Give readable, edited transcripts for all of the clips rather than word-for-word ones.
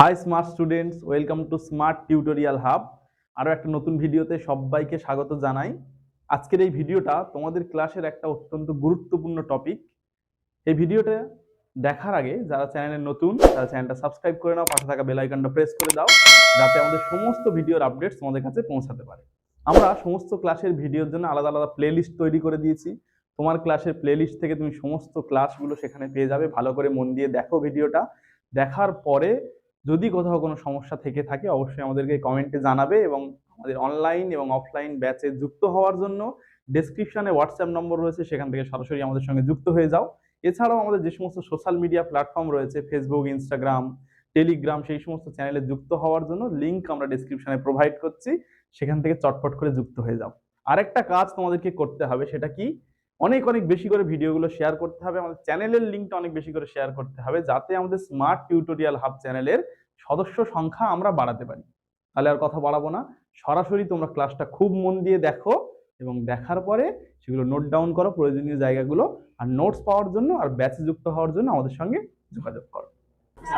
High smart students, welcome to smart tutorial hub. আরও একটা নতুন ভিডিওতে সবাইকে স্বাগত জানাই। আজকের এই ভিডিওটা তোমাদের ক্লাসের একটা অত্যন্ত গুরুত্বপূর্ণ টপিক। এই ভিডিওটা দেখার আগে যারা চ্যানেলে নতুন তারা চ্যানেলটা সাবস্ক্রাইব করে নাও, পাশে থাকা বেল আইকনটা প্রেস করে দাও যাতে আমাদের সমস্ত ভিডিওর আপডেটস তোমাদের কাছে পৌঁছাতে পারে। আমরা সমস্ত ক্লাসের ভিডিওর জন্য আলাদা আলাদা প্লেলিস্ট তৈরি করে দিয়েছি। তোমার ক্লাসের প্লেলিস্ট থেকে তুমি সমস্ত ক্লাসগুলো সেখানে পেয়ে যাবে। ভালো করে মন দিয়ে দেখো ভিডিওটা। দেখার পরে যদি কোথাও কোনো সমস্যা থেকে থাকে অবশ্যই আমাদেরকে কমেন্টে জানাবে, এবং আমাদের অনলাইন এবং অফলাইন ব্যাচে যুক্ত হওয়ার জন্য ডেসক্রিপশনে হোয়াটসঅ্যাপ নম্বর রয়েছে, সেখান থেকে সরাসরি আমাদের সঙ্গে যুক্ত হয়ে যাও। এছাড়াও আমাদের যে সমস্ত সোশ্যাল মিডিয়া প্ল্যাটফর্ম রয়েছে, ফেসবুক, ইনস্টাগ্রাম, টেলিগ্রাম, সেই সমস্ত চ্যানেলে যুক্ত হওয়ার জন্য লিঙ্ক আমরা ডেসক্রিপশনে প্রোভাইড করছি, সেখান থেকে চটপট করে যুক্ত হয়ে যাও। আরেকটা কাজ তোমাদেরকে করতে হবে, সেটা কি, অনেক অনেক বেশি করে ভিডিওগুলো শেয়ার করতে হবে। আমাদের চ্যানেলের লিঙ্কটা অনেক বেশি করে শেয়ার করতে হবে, যাতে আমাদের স্মার্ট টিউটোরিয়াল হাব চ্যানেলের সদস্য সংখ্যা আমরা বাড়াতে পারি। তাহলে আর কথা বাড়াবো না, সরাসরি তোমরা ক্লাসটা খুব মন দিয়ে দেখো এবং দেখার পরে সেগুলো নোট ডাউন করো প্রয়োজনীয় জায়গাগুলো। আর নোটস পাওয়ার জন্য আর ব্যাচে যুক্ত হওয়ার জন্য আমাদের সঙ্গে যোগাযোগ করো।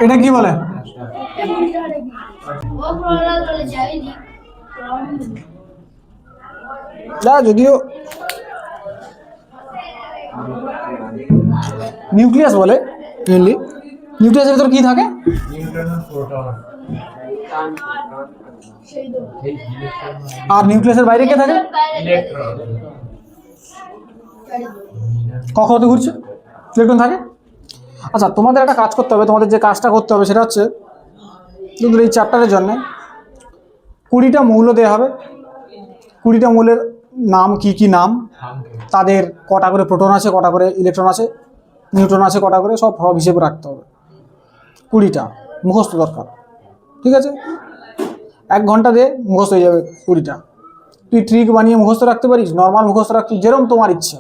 এটা কি বলে? না, যদিও নিউক্লিয়াস বলে মেনলি। নিউক্লিয়াসের ভিতর কি থাকে? আর নিউক্লিয়াসের বাইরে কে থাকে? কক্ষপথে ঘুরছে, ইলেকট্রন থাকে। আচ্ছা, তোমাদের একটা কাজ করতে হবে। তোমাদের যে কাজটা করতে হবে সেটা হচ্ছে, তোমাদের এই চ্যাপ্টারের জন্য 20টা মৌল দেওয়া হবে। 20টা মৌলের নাম কি কি নাম, তাদের কটা করে প্রোটন আছে, কটা করে ইলেকট্রন আছে, নিউট্রন আছে কটা করে, সব হিসেবে রাখতে হবে। 20টা মুখস্থ দরকার, ঠিক আছে? 1 ঘন্টা দিয়ে মুখস্থ হয়ে যাবে 20টা। তুই ট্রিক বানিয়ে মুখস্থ রাখতে পারিস, নর্মাল মুখস্থ রাখতে, যেরকম তোমার ইচ্ছা।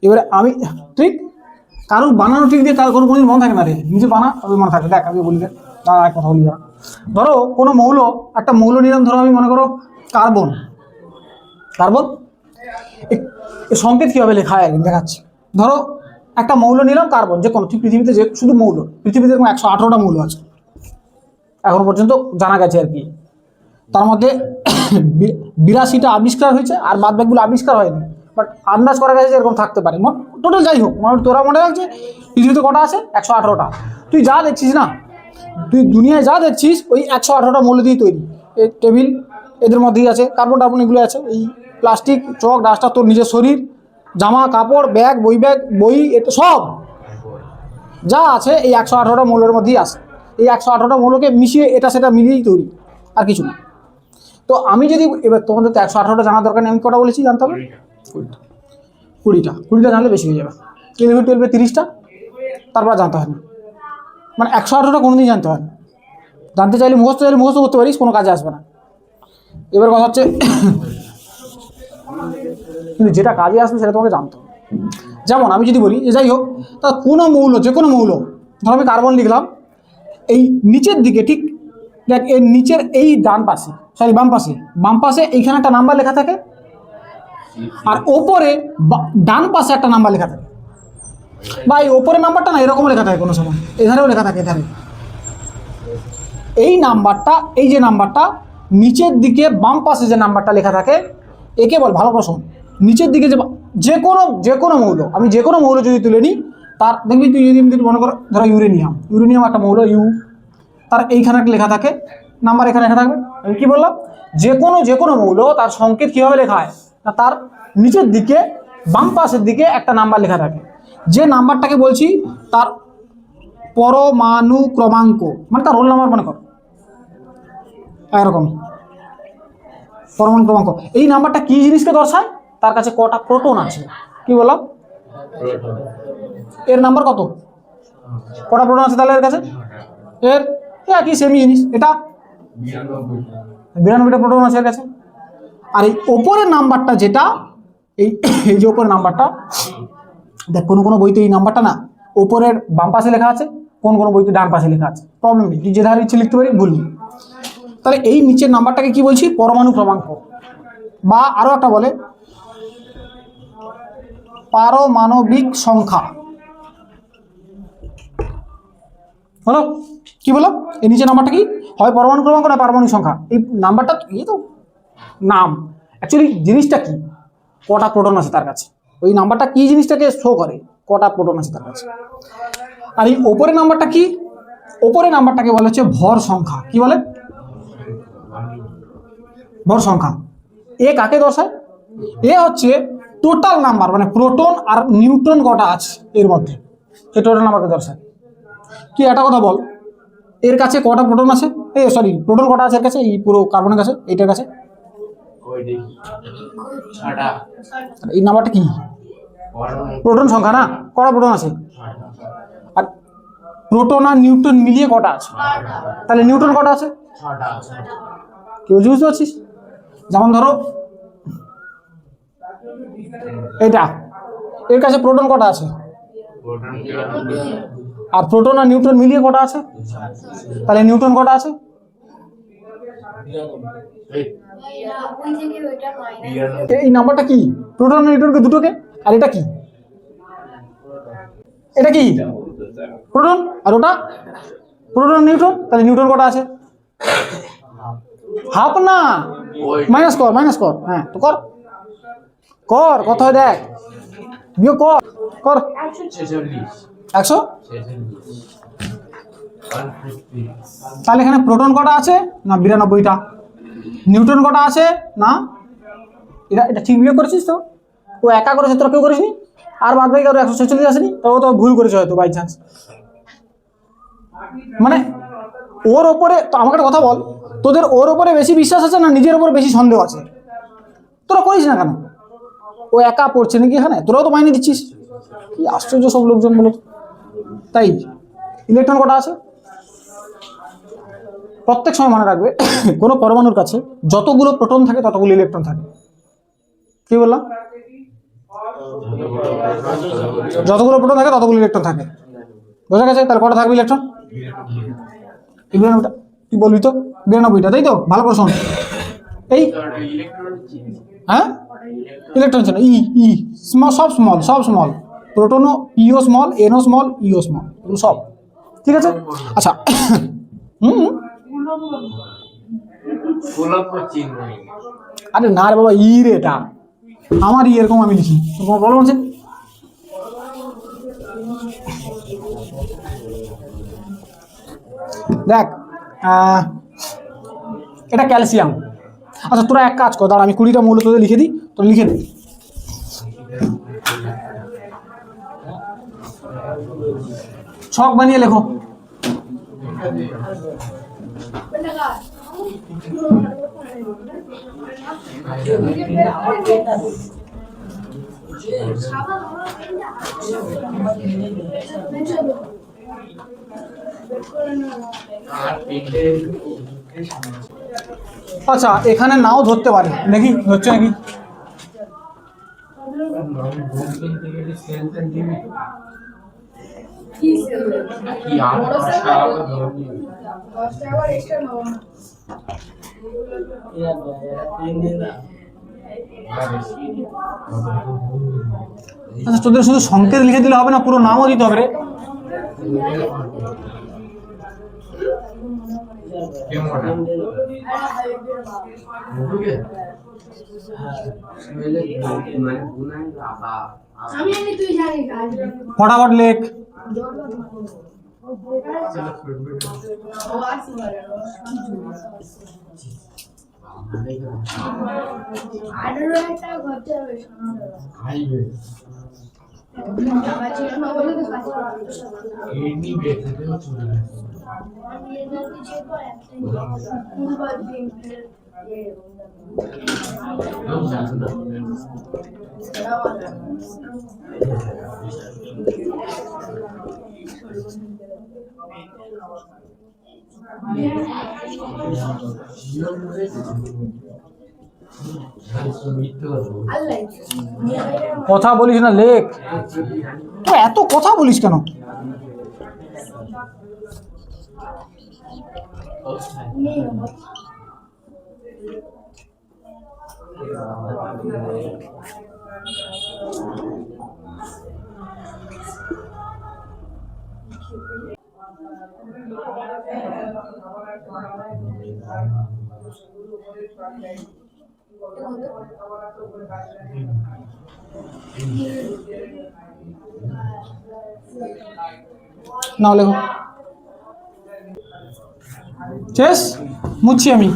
এবারে আমি ট্রিক কারণ বানানো ট্রিক দিয়ে তার কোনোদিন মনে থাকে না রে, নিজে বানা তবে মনে থাকে। দেখ আমি বলি, দেখ এক কথা বলি। ধরো কোনো মৌল, একটা মৌল নিলাম, ধরো আমি মনে করো কার্বন। কার্বন সংকেত কীভাবে লেখা হয় দেখাচ্ছি। ধরো একটা মৌল নিলাম কার্বন, যে কোনো, ঠিক পৃথিবীতে যে শুধু মৌল, পৃথিবীতে 118টা মৌল আছে এখন পর্যন্ত জানা গেছে আর কি। তার মধ্যে 82টা আবিষ্কার হয়েছে, আর বাদ বাকিগুলো আবিষ্কার হয়নি, বাট আন্দাজ করা গেছে যে এরকম থাকতে পারে। টোটাল যাই হোক, তোরা মনে রাখছে পৃথিবীতে কটা আছে? 118টা। তুই যা দেখছিস না, তুই দুনিয়ায় যা দেখছিস ওই 118টা মৌল দিয়েই তৈরি। এই টেবিল এদের মধ্যেই আছে, কার্বন টার্বন এগুলো আছে। এই প্লাস্টিক, চক, ডাস্টার, তোর নিজের শরীর, জামা কাপড়, ব্যাগ, বই, এটা সব যা আছে এই 118টা মৌলের মধ্যেই আছে। এই 118টা মৌলকে মিশিয়ে এটা সেটা মিলিয়েই তৈরি, আর কিছু না। তো আমি যদি এবার তোমাদের তো 118টা জানার দরকার নেই, আমি কটা বলেছি জানতে হবে? 20টা জানলে বেশি হয়ে যাবে। 11, 12, 30টা, তারপর জানতে হয় না। মানে 118টা কোনোদিন জানতে হয় না। জানতে চাইলে মুখস্থ করতে পারিস, কোনো কাজে আসবে না। এবার কথা হচ্ছে, কিন্তু যেটা কাজে আসবে সেটা তোমাকে জানতে হবে। যেমন আমি যদি বলি যে যাই হোক, তা কোনো মৌল, যে কোনো মৌল, ধরো আমি কার্বন লিখলাম, এই নিচের দিকে, ঠিক দেখ এর নিচের এই বাম পাশে এইখানে একটা নাম্বার লেখা থাকে, আর ওপরে ডান পাশে একটা নাম্বার লেখা থাকে। বা এই ওপরের নাম্বারটা না এরকম লেখা থাকে, কোনো সময় এধারেও লেখা থাকে, এধারে। এই নাম্বারটা, এই যে নাম্বারটা নিচের দিকে বাম পাশে যে নাম্বারটা লেখা থাকে, একে বল, ভালো প্রশ্ন, নিচের দিকে যে কোনো মৌল, আমি যে কোনো মৌল যদি তুলে নিই, তার দেখবি তুই যদি মনে করো, ধরো ইউরেনিয়াম একটা মৌল, তার এইখানে একটা লেখা থাকে নাম্বার, এখানে লেখা থাকবে। আমি কি বললাম? যে কোনো মৌল তার সংকেত কীভাবে লেখা হয় না, তার নিচের দিকে বাম পাশের দিকে একটা নাম্বার লেখা থাকে। যে নাম্বারটাকে বলছি তার পরমাণু ক্রমাঙ্ক, মানে তার রোল নাম্বার মনে করো, এরকম পরমাণু ক্রমাঙ্ক। এই নাম্বারটা কি জিনিসকে দর্শায়? তার কাছে কটা প্রোটন আছে। কি বললাম? এর নাম্বার কত, কটা প্রোটন আছে তাহলে এর কাছে? এর কি সেমি জিনিস, এটা 92টা প্রোটন আছে এর কাছে। আর এই ওপরের নাম্বারটা যেটা, এই যে ওপরের নাম্বারটা, দেখ কোনো বইতে এই নাম্বারটা না ওপরের বাম পাশে লেখা আছে, কোন বইতে ডান পাশে লেখা আছে, প্রবলেম নেই, তুই যে ধারে ইচ্ছে লিখতে পারি, ভুলবি। তাহলে এই নিচের নাম্বারটাকে কি বলছি? পরমাণু ক্রমাঙ্ক, বা আরো একটা বলে পারমাণবিক সংখ্যা। হলো? কি বলো? এই নিচে নাম্বারটা কি? হয় পরমাণু ক্রমাঙ্ক না পারমাণবিক সংখ্যা। এই নাম্বারটা এই তো নাম, অ্যাকচুয়ালি জিনিসটা কি? কটা প্রোটন আছে তার কাছে। ওই নাম্বারটা কি জিনিসটাকে শো করে? কটা প্রোটন আছে তার কাছে। আর এই ওপরের নাম্বারটা কি? ওপরের নাম্বারটাকে বলা হচ্ছে ভর সংখ্যা। কি বলে? ভর সংখ্যা। এ কাকে দর্শায়? এ হচ্ছে টোটাল নাম্বার, মানে প্রোটন আর নিউট্রন কটা আছে এর মধ্যে, সেই টোটাল নাম্বারকে দর্শায়। কি একটা কথা বল, এর কাছে কটা প্রোটন আছে? সরি, প্রোটন কটা আছে এর কাছে, এই পুরো কার্বনের কাছে, এইটার কাছে? এই নাম্বারটা কি? প্রোটন সংখ্যা না? কটা প্রোটন আছে? আর প্রোটন আর নিউট্রন মিলিয়ে কটা আছে? তাহলে নিউট্রন কটা আছে? কেউ বুঝতে পারছিস? যেমন ধরো এটা, এর কাছে প্রোটন কটা আছে? আর প্রোটন আর নিউট্রন মিলিয়ে কটা আছে? তাহলে নিউট্রন কটা আছে? এই নাম্বারটা কি? প্রোটন আর নিউট্রনকে দুটোকে, আর এটা কি? এটা কি? প্রোটন, আর ওটা প্রোটন নিউট্রন, তাহলে নিউট্রন কটা আছে? হাফ না, মাইনাস কর, মাইনাস কর। হ্যাঁ তো কর, কর কত হয় দেখ, বিয়োগ কর, কর 100। তাহলে এখানে প্রোটন কটা আছে? না 92টা। নিউট্রন কটা আছে? না, এটা ঠিক বিয়োগ করেছিস তো? ও একা করেছে, তোরা কেউ করিসনি। আর বাদ বাকি কারো 146 আসেনি, তো ও তো ভুল করেছে হয়তো বাই চান্স। মানে ওর ওপরে, তো আমাকে একটা কথা বল, তোদের ওর ওপরে বেশি বিশ্বাস আছে না নিজের ওপরে বেশি সন্দেহ আছে? তোরা করিস না কেন? ও একা পড়ছে নাকি এখানে? তোরাও তো মাইনে দিচ্ছিস। কি আশ্চর্য সব লোকজন বলো। তাই ইলেকট্রন কটা আছে? প্রত্যেক সময় মনে রাখবে, কোনো পরমাণুর কাছে যতগুলো প্রোটন থাকে ততগুলো ইলেকট্রন থাকে। কি বললাম? যতগুলো প্রোটন থাকে ততগুলো ইলেকট্রন থাকে। বোঝা গেছে? তাহলে কটা থাকবে ইলেকট্রন? 92টা। তুই বলবি তো 92টা, তাই তো? ভালো করে শোন। এই হ্যাঁ, ইলেকট্রন ছিল ই ই স্মল, সব স্মল, সব স্মল। প্রোটনও পিও স্মল, এনও স্মল, ইও স্মল, এগুলো সব ঠিক আছে। আচ্ছা, আরে না রে বাবা, ই রে, এটা আমার ই, এরকম আমি লিখি, তোমার প্রবলেম আছে? দেখ, এটা ক্যালসিয়াম। আচ্ছা তোরা এক কাজ কর, দাঁড়া আমি 20টা মৌল তোদের লিখে দিই, তোরা লিখে দে। ছক বানিয়ে লেখো। আচ্ছা এখানে নাও ধরতে পারে, দেখি হচ্ছে নাকি। আচ্ছা তোদের শুধু সংকেত লিখে দিলে হবে না, পুরো নামও দিতে হবে রে। ফটাফট লেখ। কথা বলিস না, লেখ। তো এত কথা বলিস কেন? নাও লেখো। শেষ, মুছছি আমি।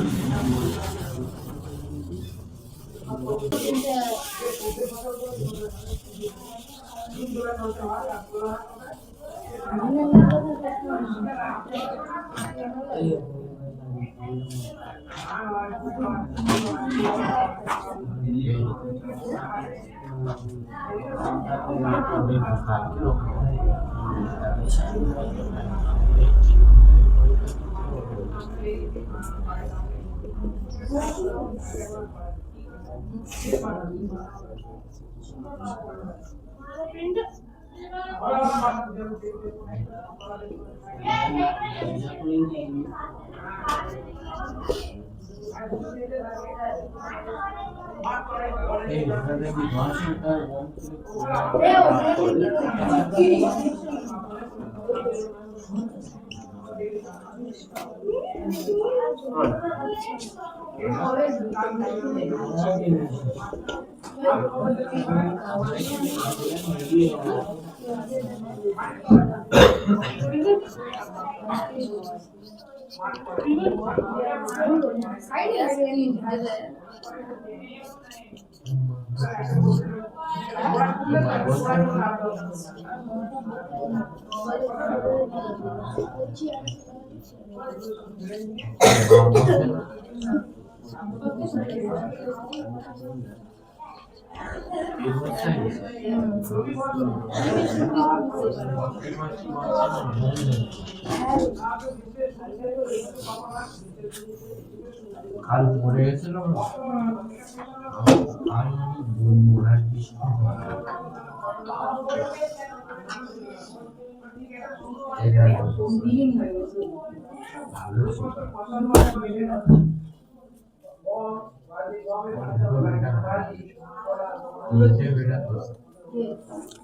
কাল পড়ে গেছিল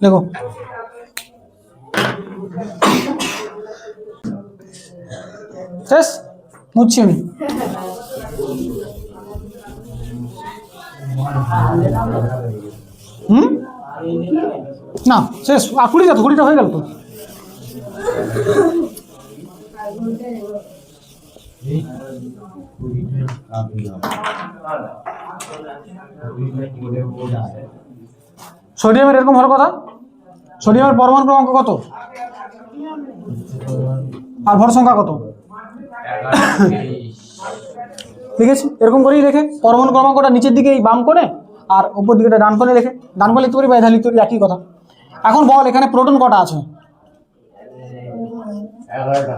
দেখো শেষ, মুছছি আমি। না শেষ, আর কুড়িটা তো, কুড়িটা হয়ে গেল তো। সোডিয়ামের এরকম হওয়ার কথা। সোডিয়ামের পরমাণু ক্রমাঙ্ক কত আর ভর সংখ্যা কত লিখেছি। এরকম করেই লেখে, পরমাণু ক্রমাঙ্কটা নিচের দিকে এই বাম কোণে আর উপর দিকে ডান কোণে লেখে। ডান কোণে লিখতে পারি বা এধারে লিখতে পারি, একই কথা। এখন বল এখানে প্রোটন কটা আছে? 11টা।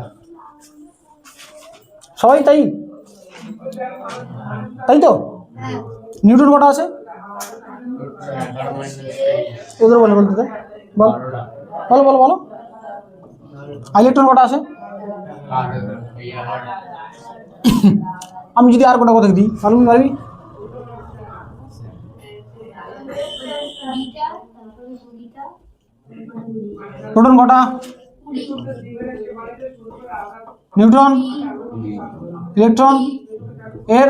সবাই তাই, তাই তো। নিউটন কটা আছে? এদের বলে বলতে দে, বল বলো বলো বলো। ইলেকট্রন কটা আছে? আমি যদি আর কোটা কথা দিই পারবি পারবি? প্রোটন কটা? নিউট্রন, ইলেকট্রন এর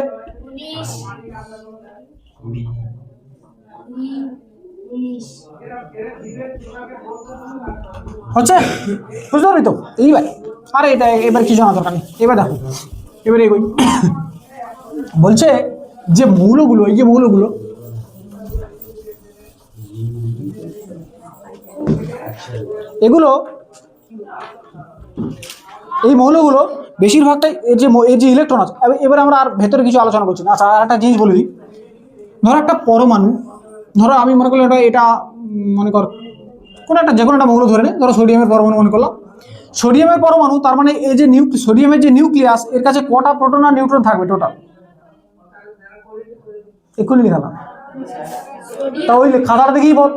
হচ্ছে, বুঝতে পারবি তো? এইবার আরে এটা এবার কি জানা দরকার নেই, এবার দেখো এবারে এগোই। বলছে যে মৌলগুলো, এই যে মৌলগুলো, এগুলো এই মৌলগুলো বেশিরভাগটাই এর যে ইলেকট্রন আছে। এবার আমরা আর ভেতরে কিছু আলোচনা করছি না। আচ্ছা আর একটা জিনিস বলে দিই, ধরো একটা পরমাণু, ধরো আমি মনে করলাম এটা মনে কর কোনো একটা যে কোনো একটা মৌল ধরে নে, ধরো সোডিয়ামের পরমাণু মনে করলাম। সোডিয়ামের পরমাণু, তার মানে এই যে সোডিয়ামের যে নিউক্লিয়াস, এর কাছে কটা প্রোটন আর নিউট্রন থাকবে টোটাল? এক্ষুনি লিখালাম, তা ওই খাতাটা দেখেই বল।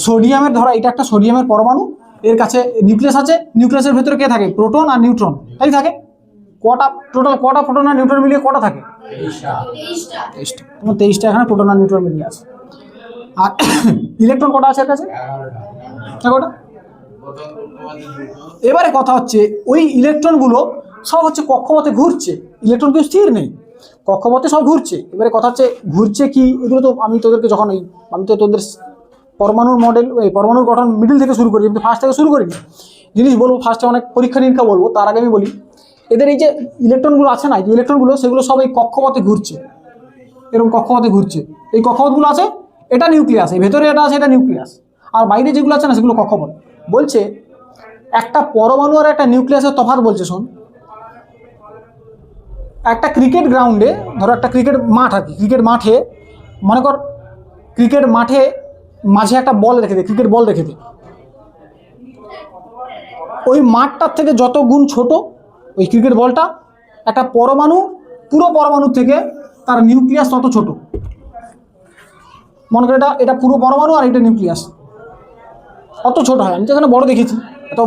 সোডিয়ামের, ধরো এটা একটা সোডিয়ামের পরমাণু, এর কাছে নিউক্লিয়াস আছে, নিউক্লিয়াসের ভেতরে কে থাকে? প্রোটন আর নিউট্রন, তাই থাকে। কটা টোটাল, কটা প্রোটন আর নিউট্রন মিলিয়ে কটা থাকে? 23টা। 23টা। তোমার 23টা এখানে প্রোটন আর নিউট্রন মিলিয়ে আছে। আর ইলেকট্রন কটা আছে এর কাছে? 11টা। এবারে কথা হচ্ছে ওই ইলেকট্রনগুলো সব হচ্ছে কক্ষপথে ঘুরছে, ইলেকট্রন কেউ স্থির নেই, কক্ষপথে সব ঘুরছে। এবারে কথা হচ্ছে ঘুরছে কি, এগুলো তো আমি তোদেরকে যখন আমি তো তোদের পরমাণুর মডেল, এই পরমাণুর গঠন মিডিল থেকে শুরু করি, কিন্তু ফার্স্ট থেকে শুরু করিনি। জিনিস বলবো ফার্স্টে, অনেক পরীক্ষা নিরীক্ষা বলবো, তার আগে আমি বলি এদের এই যে ইলেকট্রনগুলো আছে না, এই ইলেকট্রনগুলো সেগুলো সব এই কক্ষপথে ঘুরছে, এরকম কক্ষপথে ঘুরছে। এই কক্ষপথগুলো আছে, এটা নিউক্লিয়াস, এই ভেতরে এটা আছে, এটা নিউক্লিয়াস, আর বাইরে যেগুলো আছে না সেগুলো কক্ষপথ। বলছে একটা পরমাণু আর একটা নিউক্লিয়াসের তফাৎ বলছে, শোন। একটা ক্রিকেট গ্রাউন্ডে, ধরো একটা ক্রিকেট মাঠ আর কি, ক্রিকেট মাঠে মনে কর ক্রিকেট মাঠে মাঝে একটা বল রেখে দে, ক্রিকেট বল রেখে দে, ওই মাঠটার থেকে যত গুণ ছোট ওই ক্রিকেট বলটা, একটা পরমাণু পুরো পরমাণুর থেকে তার নিউক্লিয়াস তত ছোট। মনে করি এটা পুরো পরমাণু আর এটা নিউক্লিয়াস, অত ছোট হয়। আমি তো এখানে বড় দেখেছি, এত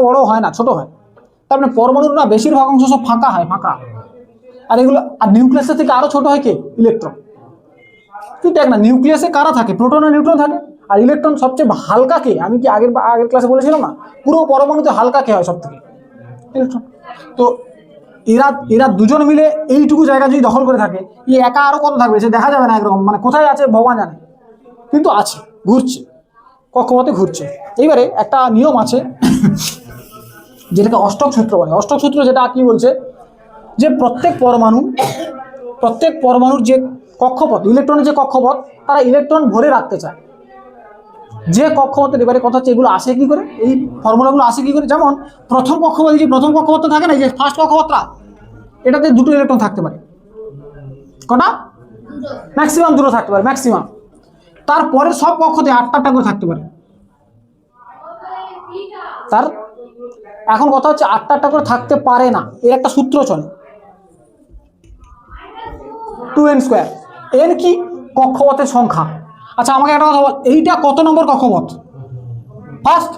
বড় হয় না, ছোট হয়। তার মানে পরমাণুর না বেশিরভাগ অংশ সব ফাঁকা হয়, ফাঁকা। আর এগুলো, আর নিউক্লিয়াসের থেকে আরো ছোট হয় কে? ইলেকট্রন। তুই দেখ না, নিউক্লিয়াসে কারা থাকে? প্রোটন আর নিউট্রন থাকে। আর ইলেকট্রন সবচেয়ে হালকা কে? আমি কি আগের ক্লাসে বলেছিলাম না, পুরো পরমাণুতে হালকা কে হয় সব থেকে? ইলেকট্রন। তো এরা দুজন মিলে এইটুকু জায়গা যদি দখল করে থাকে, একা আরো কত থাকবে সে দেখা যাবে না, একরকম মানে কোথায় আছে ভগবান জানে, কিন্তু আছে, ঘুরছে, কক্ষপথে ঘুরছে। এইবারে একটা নিয়ম আছে যেটাকে অষ্টক সূত্র বলে। অষ্টক সূত্র যেটা কি বলছে, যে প্রত্যেক পরমাণুর যে কক্ষপথ, ইলেকট্রনের যে কক্ষপথ, তারা ইলেকট্রন ভরে রাখতে চায় যে কক্ষপথের। এবারে কথা হচ্ছে এগুলো আসে কি করে, এই ফর্মুলাগুলো আসে কি করে? যেমন প্রথম কক্ষপথ, যে প্রথম কক্ষপথ থাকে না, যে ফার্স্ট কক্ষপথটা, এটাতে দুটো ইলেকট্রন থাকতে পারে। কটা? ম্যাক্সিমাম দুটো থাকতে পারে, ম্যাক্সিমাম। তারপরে সব কক্ষতে 8টা করে থাকতে পারে। তার এখন কথা হচ্ছে 8টা করে থাকতে পারে না, এর একটা সূত্র চলে, 2n²। এন কি? কক্ষপথের সংখ্যা। আচ্ছা আমাকে একটা কথা বল, এইটা কত নম্বর কক্ষপথ? ফার্স্ট।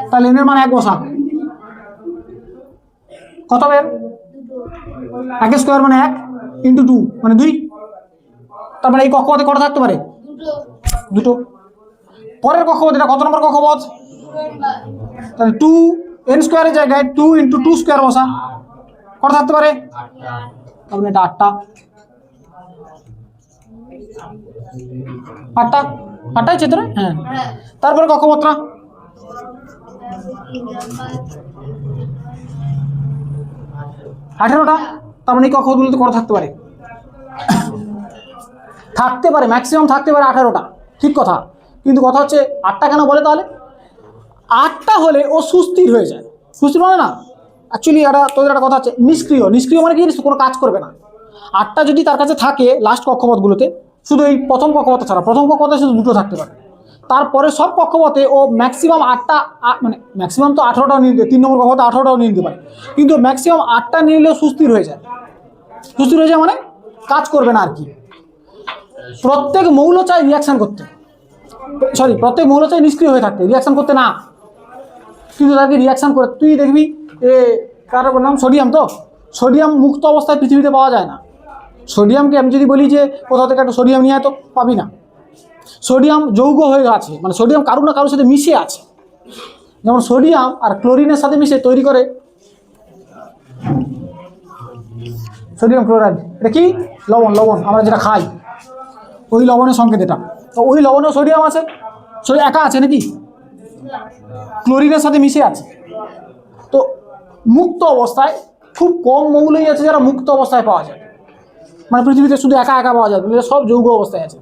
তাহলে এনের মানে 1 বসা, কত হবে? 1² মানে 1 × 2 মানে 2। তার মানে এই কক্ষপথে কটা থাকতে পারে? দুটো। পরের কক্ষপথ, এটা কত নম্বর কক্ষপথ? তাহলে 2n² এর জায়গায় 2 × 2² বসা, কটা থাকতে পারে? তার মানে এটা 8টা। 8টাই চিত্র। হ্যাঁ, তারপরে কক্ষপথটা 18টা। তার মানে এই কক্ষপথগুলোতে কটা থাকতে পারে? থাকতে পারে, ম্যাক্সিমাম থাকতে পারে 18টা, ঠিক কথা। কিন্তু কথা হচ্ছে 8টা কেন বলে তাহলে? 8টা হলে ও সুস্থির হয়ে যায়। সুস্থির মানে না, অ্যাকচুয়ালি তোদের একটা কথা আছে, নিষ্ক্রিয় মানে কি? কোনো কাজ করবে না। 8টা যদি তার কাছে থাকে লাস্ট কক্ষপথগুলোতে, শুধু এই প্রথম কক্ষপথ ছাড়া, প্রথম কক্ষপথে শুধু দুটো থাকতে পারে। তারপরে সব কক্ষপথে ও ম্যাক্সিমাম 8টা, মানে ম্যাক্সিমাম তো 18টাও নিয়ে নিতে, 3 নম্বর কক্ষপথে 18টাও নিয়ে নিতে পারে, কিন্তু ম্যাক্সিমাম 8টা নিলেও সুস্থির হয়ে যায়। সুস্থির হয়ে যায় মানে কাজ করবে না আর কি। প্রত্যেক মৌল চাই রিয়াকশন করতে, প্রত্যেক মৌল চাই নিষ্ক্রিয় হয়ে থাকতে, রিয়াকশন করতে না, কিন্তু তাকে রিয়াকশন করে। তুই দেখবি কার নাম সোডিয়াম, তো সোডিয়াম মুক্ত অবস্থায় পৃথিবীতে পাওয়া যায় না। সোডিয়ামকে আমি যদি বলি যে কোথাও থেকে একটা সোডিয়াম নিয়ে আয়, তো পাবি না। সোডিয়াম যৌগ হয়ে আছে, মানে সোডিয়াম কারো না কারোর সাথে মিশে আছে। যেমন সোডিয়াম আর ক্লোরিনের সাথে মিশে তৈরি করে সোডিয়াম ক্লোরাইড। এটা কি? লবণ। আমরা যেটা খাই ওই লবণের সংকেত এটা। তো ওই লবণেও সোডিয়াম আছে, একা আছে নাকি? ক্লোরিনের সাথে মিশে আছে। তো মুক্ত অবস্থায় খুব কম মৌলই আছে যারা মুক্ত অবস্থায় পাওয়া যায়, মানে পৃথিবীতে শুধু একা পাওয়া যায়, সব যৌগ অবস্থায় আছে।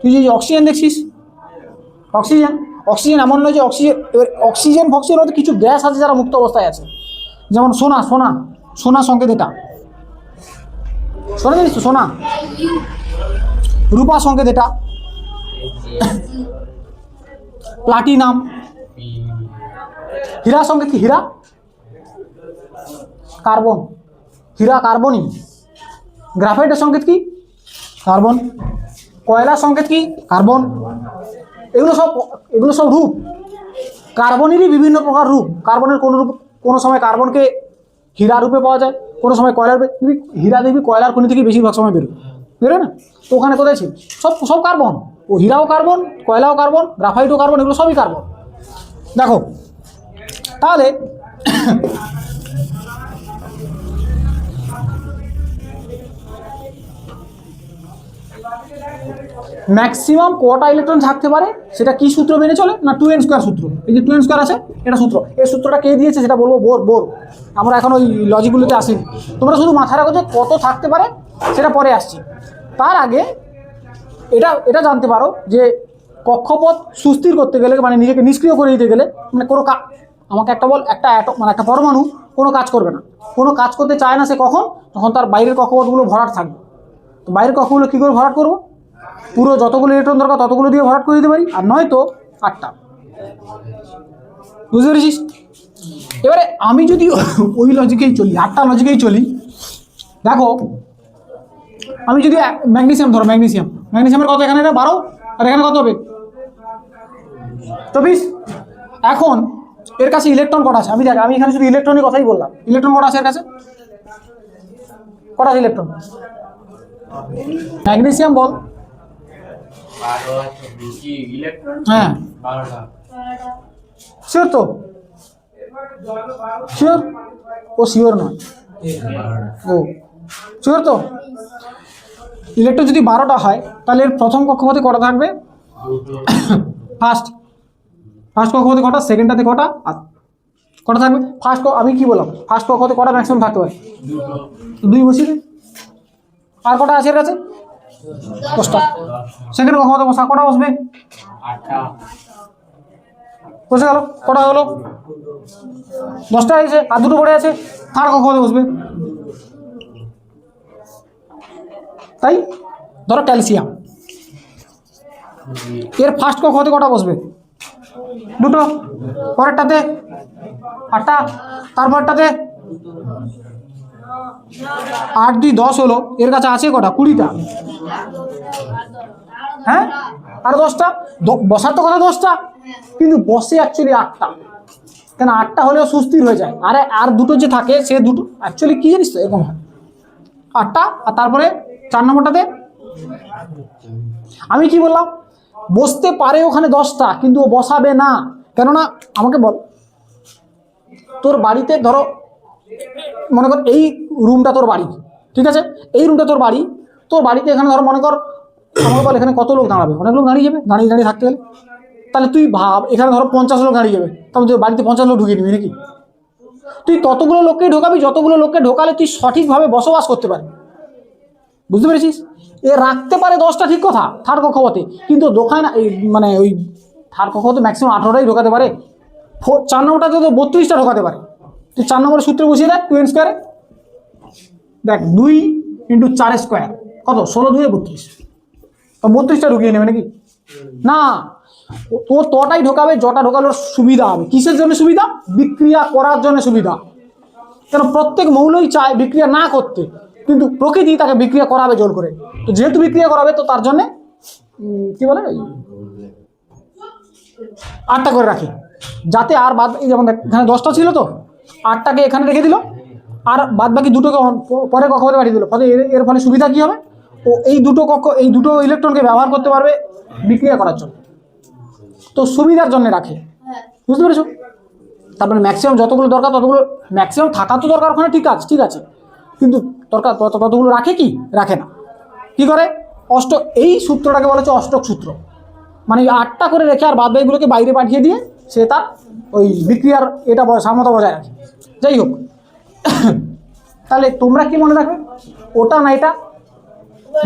তুই যে অক্সিজেন দেখছিস, অক্সিজেন এমন নয় যে অক্সিজেন মধ্যে কিছু গ্যাস আছে যারা মুক্ত অবস্থায় আছে। যেমন সোনা সংকেত এটা, সোনা জানিস তো? সোনা। রূপা সংকেত এটা, প্লাটিনাম। হীরা সংকেত কি? হীরা কার্বন, হীরা কার্বনই। গ্রাফাইটের সংকেত কি? কার্বন। কয়লার সংকেত কি? কার্বন। এগুলো সব রূপ। কার্বনেরই বিভিন্ন প্রকার রূপ। কার্বনের কোনো সময় কার্বনকে হীরা রূপে পাওয়া যায়, কোনো সময় কয়লার রূপে। হীরা দেখবি কয়লার খনি থেকে বেশিরভাগ সময় বেরোয় না, তো ওখানে কোথায় ছিল? সব কার্বন। ও হীরাও কার্বন, কয়লাও কার্বন, গ্রাফাইটও কার্বন, এগুলো সবই কার্বন। দেখো তাহলে ম্যাক্সিমাম কটা ইলেকট্রন থাকতে পারে সেটা কি সূত্র মেনে চলে না 2n² সূত্র। এই যে 2n² আছে এটা সূত্র, এই সূত্রটা কে দিয়েছে সেটা বলবো বোর। আমরা এখন ওই লজিকগুলোতে আসিনি, তোমরা শুধু মাথায় রাখো যে কত থাকতে পারে সেটা পরে আসছি। তার আগে এটা জানতে পারো যে কক্ষপথ সুস্থির করতে গেলে মানে নিজেকে নিষ্ক্রিয় করে দিতে গেলে মানে কোনো আমাকে একটা বল একটা মানে একটা পরমাণু কোনো কাজ করবে না, কোনো কাজ করতে চায় না সে কখন, তখন তার বাইরের কক্ষপথগুলো ভরাট থাকবে। তো বাইরের কক্ষগুলো কী করে ভরাট করবো, পুরো যতগুলো ইলেকট্রন দরকার ততগুলো দিয়ে ভরাট করে দিতে পারি, আর নয়তো 8টা। বুঝতে পেরেছিস? এবারে আমি যদি ওই লজিকেই চলি, 8টা লজিকেই চলি, দেখো আমি যদি ম্যাগনেসিয়াম ধরো, ম্যাগনেসিয়ামের কত এখানে, এটা 12, আর এখানে কত হবে 24। এখন এর কাছে ইলেকট্রন কটা আছে আমি দেখ, আমি এখানে শুধু ইলেকট্রনের কথাই বললাম। ইলেকট্রন কটা আছে এর কাছে, কটা ইলেকট্রন? ম্যাগনেসিয়াম বল। 12 আছে বেশি ইলেকট্রন। হ্যাঁ 12টা। শিওর তো? শিওর? ও শিওর নয়, ও শিওর তো? ইলেকট্রন যদি 12টা হয় তাহলে এর প্রথম কক্ষপথে কটা থাকবে? ফার্স্ট কক্ষপথে কটা, সেকেন্ডটাতে কটা, আর কটা থাকবে? আমি কি বললাম, ফার্স্ট কক্ষপথে কটা ম্যাক্সিমাম থাকতে পারে? 2 বসিয়ে দে। আর কটা আছে এর কাছে? 10টা। সেকেন্ড কক্ষপথে বসা কটা বসবে? 8টা। বসে গেল, কটা হলো? 10টা আছে, আর 2টো পড়ে আছে। থার্ড কক্ষপথে বসবে। তাই ধরো ক্যালসিয়াম, এর ফার্স্ট কক্ষপথে কটা বসবে? 2টো। পরেরটাতে 8টা, তারপরটাতে 8 2 10 হলো। এর কাছে আছে কটা? 20টা। হ্যাঁ, আর 10টা বসার তো কথা 10টা, কিন্তু বসে অ্যাকচুয়ালি 8টা। কেন 8টা হলেও সুস্থির হয়ে যায়। আর 2টো যে থাকে সে 2টো অ্যাকচুয়ালি কী জানিস তো, এরকম হয় 8টা। আর তারপরে 4 নম্বরটাতে আমি কি বললাম, বসতে পারে ওখানে 10টা, কিন্তু ও বসাবে না। কেননা আমাকে বল, তোর বাড়িতে ধরো মনে কর এই রুমটা তোর বাড়ি, ঠিক আছে, এই রুমটা তোর বাড়ি। তোর বাড়িতে এখানে ধরো মনে কর আমাকে বল এখানে কত লোক দাঁড়াবে? অনেক লোক দাঁড়িয়ে যাবে, দাঁড়িয়ে থাকতে গেলে। তাহলে তুই ভাব এখানে ধরো 50 লোক দাঁড়িয়ে যাবে, তাহলে তুই বাড়িতে 50 লোক ঢুকিয়ে নিবি নাকি? তুই ততগুলো লোককেই ঢোকাবি যতগুলো লোককে ঢোকালে তুই সঠিকভাবে বসবাস করতে পারবি। বুঝতে পেরেছিস? এ রাখতে পারে 10টা ঠিক কথা থার্ড কক্ষপথে, কিন্তু দোকান এই মানে ওই থার্ড কক্ষপথে ম্যাক্সিমাম 18টাই ঢোকাতে পারে। 4 নম্বরটাতে তো 32টা ঢোকাতে পারে। তুই 4 নম্বরের সূত্রে বসিয়ে দেখ 2n²। দেখ 2 × 4² কত? 16 2 32। তো 32টা ঢুকিয়ে নেবে নাকি? না, ও তটাই ঢোকাবে যটা ঢোকানোর সুবিধা হবে। কিসের জন্য সুবিধা? বিক্রিয়া করার জন্য সুবিধা। কেন প্রত্যেক মৌলই চায় বিক্রিয়া না করতে, কিন্তু প্রকৃতি তাকে বিক্রিয়া করাবে জোর করে। তো যেহেতু বিক্রিয়া করাবে তো তার জন্যে কি বলে 8টা করে রাখে, যাতে আর বাদ, এই যেমন এখানে 10টা ছিল তো 8টাকে এখানে রেখে দিল, আর বাদ বাকি 2টোকে পরে কক্ষপথে পাঠিয়ে দিল। ফলে এর ফলে সুবিধা কি হবে? ও এই দুটো ইলেকট্রনকে ব্যবহার করতে পারবে বিক্রিয়া করার জন্য, তো সুবিধার জন্য রাখে। বুঝতে পেরেছো? তারপরে ম্যাক্সিমাম যতগুলো দরকার ততগুলো, ম্যাক্সিমাম থাকা তো দরকার ওখানে, ঠিক আছে, কিন্তু দরকার ততগুলো রাখে কি? রাখে না। কি করে? এই সূত্রটাকে বলা হচ্ছে অষ্টক সূত্র। মানে 8টা করে রেখে আর বাদ বাকিগুলোকে বাইরে পাঠিয়ে দিয়ে সে তার ওই বিক্রিয়ার এটা সামতা বজায় রাখে। যাই হোক, তাহলে তোমরা কি মনে রাখবে? ওটা না এটা?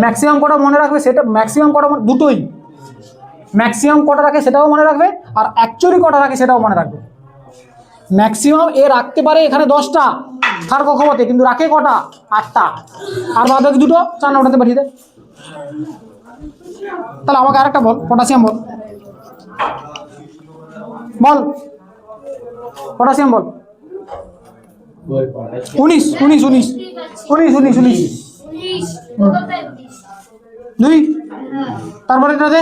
ম্যাক্সিমাম কটা মনে রাখবে সেটা, ম্যাক্সিমাম কটা দুটোই, ম্যাক্সিমাম কটা রাখে সেটাও মনে রাখবে, আর অ্যাকচুয়ালি কটা রাখে সেটাও মনে রাখবে। ম্যাক্সিমাম এ রাখতে পারে এখানে 10টা থার্ড কক্ষপথে, কিন্তু রাখে কটা? 8টা। আর বাদ বাকি 2টো 4 নম্বরটাতে পাঠিয়ে দেয়। তাহলে আমাকে আরেকটা বল, পটাশিয়াম বল, পটাশিয়াম বল। 19 2। তারপরেটাতে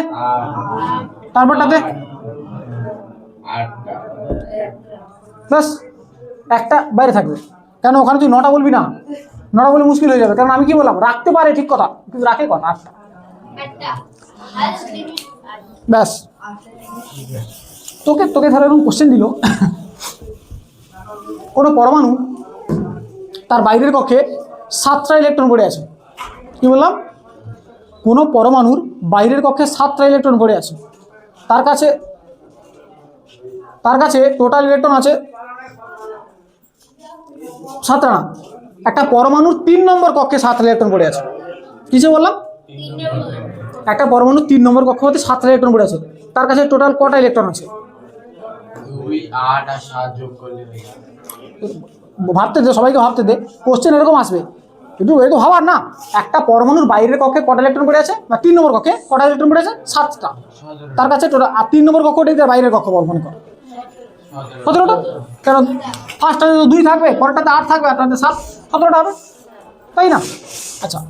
8টা। প্লাস একটা বাইরে থাকবে। কেন ওখানে তুই 9টা বলবি না? 9টা বলে মুশকিল হয়ে যাবে। কারণ আমি কি বললাম, রাখতে পারে ঠিক কথা, কিন্তু রাখে কটা? 8টা। ব্যাস। তোকে ধরো এরকম কোশ্চেন দিল, কোনো পরমাণু তার বাইরের কক্ষে 7টা ইলেকট্রন পড়ে আছে। কি বললাম? কোনো পরমাণুর বাইরের কক্ষে 7টা ইলেকট্রন পড়ে আছে, তার কাছে টোটাল ইলেকট্রন আছে 7টা না, একটা পরমাণুর 3 নম্বর কক্ষে 7 ইলেকট্রন পড়ে আছে। কিসে বললাম? একটা পরমাণু 3 নম্বর কক্ষে হতে 7টা ইলেকট্রন পড়ে আছে, তার কাছে টোটাল কটা ইলেকট্রন আছে? 2 8 আর 7 যোগ করলে হয়ে যাবে। ভাবতে দে, সবাইকে ভাবতে দে, কোশ্চেন এরকম আসবে, একটু ভাবার না। একটা পরমাণুর বাইরের কক্ষে কটা ইলেকট্রন পড়ে আছে, বা 3 নম্বর কক্ষে কটা ইলেকট্রন পড়ে আছে? 7টা। তার কাছে টোটাল, আর 3 নম্বর কক্ষটাই তার বাইরের কক্ষ বল, মনে কর 17টা। কারণ ফার্স্টটাতে তো 2 থাকবে, পরেরটাতে 8 থাকবে, আর তাতে 7, 17টা হবে, তাই না? আচ্ছা,